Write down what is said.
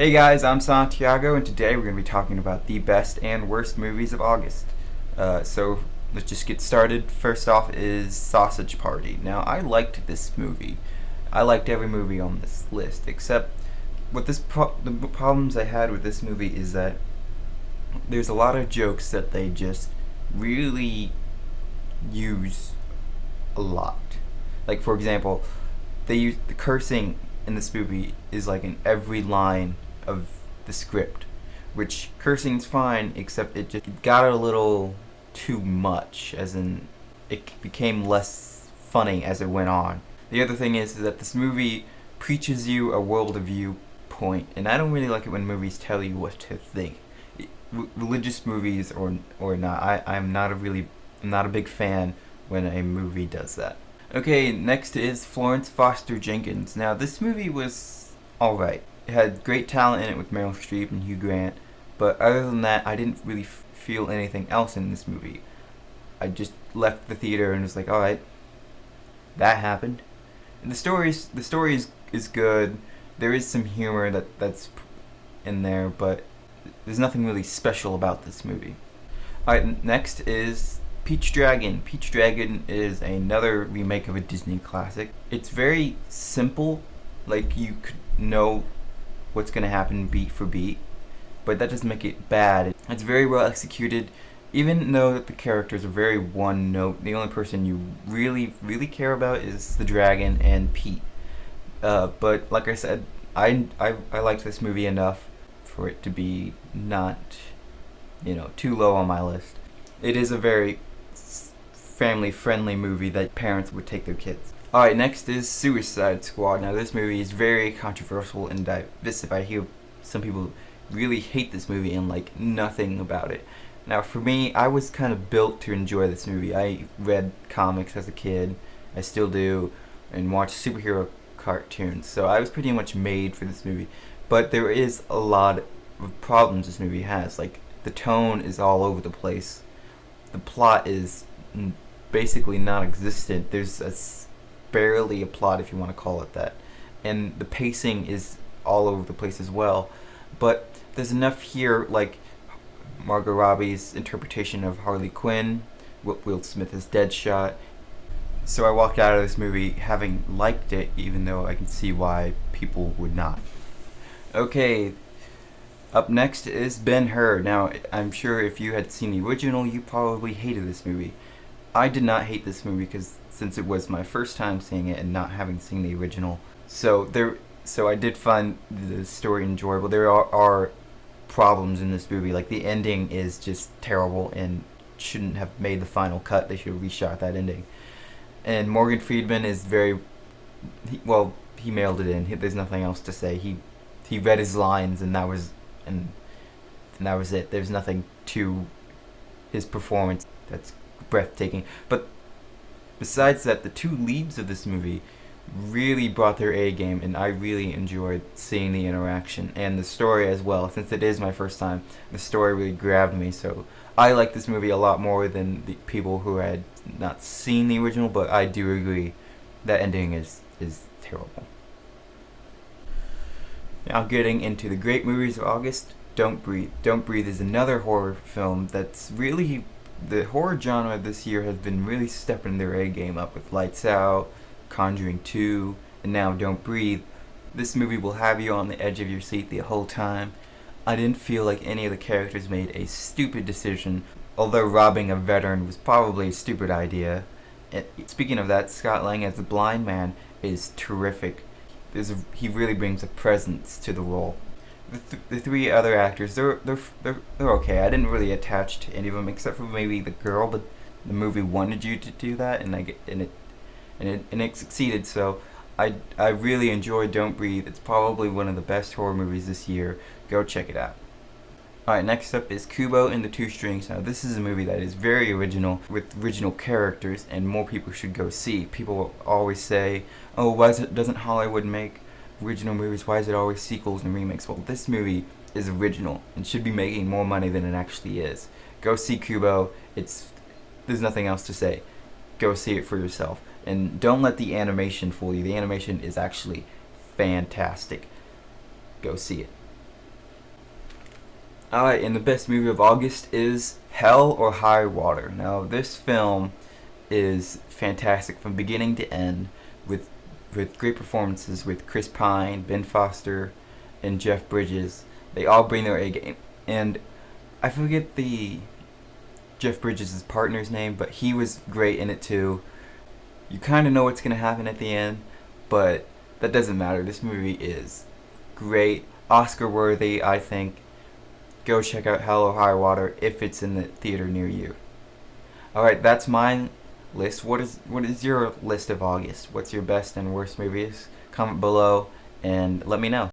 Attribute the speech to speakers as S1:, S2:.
S1: Hey guys, I'm Santiago, and today we're going to be talking about the best and worst movies of August. So let's just get started. First off is Sausage Party. Now, I liked this movie. I liked every movie on this list, except the problems I had with this movie is that there's a lot of jokes that they just really use a lot. Like, for example, they use the cursing in this movie is like in every line of the script, which cursing's fine, except it just got a little too much, as in it became less funny as it went on. The other thing is that this movie preaches you a world of view point, and I don't really like it when movies tell you what to think. Religious movies or not, I'm not a big fan when a movie does that. Okay, next is Florence Foster Jenkins. Now, this movie was alright. It had great talent in it with Meryl Streep and Hugh Grant, but other than that, I didn't really feel anything else in this movie. I just left the theater and was like, alright, that happened. And the story is good. There is some humor that's in there, but there's nothing really special about this movie. Alright, next is Peach Dragon. Peach Dragon is another remake of a Disney classic. It's very simple, like you could know what's going to happen beat for beat, but that doesn't make it bad. It's very well executed, even though the characters are very one note. The only person you really care about is the dragon and Pete. But like I said, I liked this movie enough for it to be not, too low on my list. It is a very family-friendly movie that parents would take their kids. Alright, next is Suicide Squad. Now, this movie is very controversial and divisive. I hear some people really hate this movie and like nothing about it. Now, for me, I was kind of built to enjoy this movie. I read comics as a kid, I still do, and watched superhero cartoons, so I was pretty much made for this movie. But there is a lot of problems this movie has. Like, the tone is all over the place. The plot is basically non-existent. There's barely a plot, if you want to call it that, and the pacing is all over the place as well. But there's enough here, like Margot Robbie's interpretation of Harley Quinn, Will Smith as Deadshot. So I walked out of this movie having liked it, even though I can see why people would not. Okay, up next is Ben-Hur. Now, I'm sure if you had seen the original, you probably hated this movie. I did not hate this movie since it was my first time seeing it and not having seen the original. So I did find the story enjoyable. There are problems in this movie. Like, the ending is just terrible and shouldn't have made the final cut. They should have reshot that ending. And Morgan Freeman is he mailed it in. There's nothing else to say. He read his lines and that was it. There's nothing to his performance that's breathtaking. But besides that, the two leads of this movie really brought their A game, and I really enjoyed seeing the interaction and the story as well. Since it is my first time, the story really grabbed me, so I like this movie a lot more than the people who had not seen the original, but I do agree that ending is terrible. Now, getting into the great movies of August, Don't Breathe. Don't Breathe is another horror film that's really, the horror genre this year has been really stepping their A game up with Lights Out, Conjuring 2, and now Don't Breathe. This movie will have you on the edge of your seat the whole time. I didn't feel like any of the characters made a stupid decision, although robbing a veteran was probably a stupid idea. And speaking of that, Scott Lang as the blind man is terrific. He really brings a presence to the role. The three other actors, they're okay. I didn't really attach to any of them except for maybe the girl, but the movie wanted you to do that, and it succeeded. So I really enjoyed Don't Breathe. It's probably one of the best horror movies this year. Go check it out. Alright, next up is Kubo and the Two Strings. Now, this is a movie that is very original, with original characters, and more people should go see. People always say, oh, doesn't Hollywood make original movies? Why is it always sequels and remakes? Well, this movie is original and should be making more money than it actually is. Go see Kubo. There's nothing else to say. Go see it for yourself. And don't let the animation fool you. The animation is actually fantastic. Go see it. Alright, and the best movie of August is Hell or High Water. Now, this film is fantastic from beginning to end with great performances with Chris Pine, Ben Foster, and Jeff Bridges. They all bring their A game. And I forget the Jeff Bridges' partner's name, but he was great in it too. You kind of know what's going to happen at the end, but that doesn't matter. This movie is great, Oscar worthy, I think. Go check out Hell or High Water if it's in the theater near you. Alright, that's my list. What is your list of August? What's your best and worst movies? Comment below and let me know.